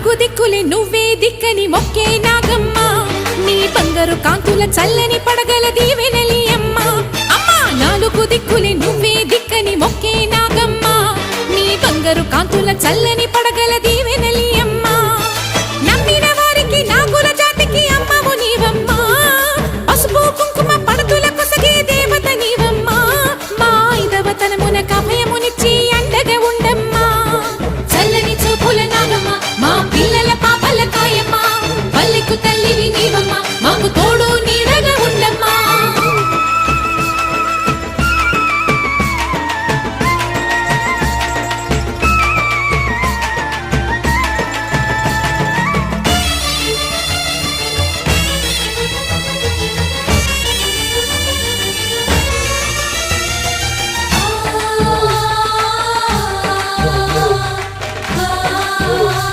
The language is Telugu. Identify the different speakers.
Speaker 1: నాలుగు దిక్కులే నువ్వే దిక్కని మొక్కే నాగమ్మ నీ బంగారు కాంతుల చల్లని పడగల దీవెనలి అమ్మ అమ్మా నాలుగు దిక్కులే నువ్వే దిక్కని మొక్కే నాగమ్మ నీ బంగారు కాంతుల చల్లని పడగల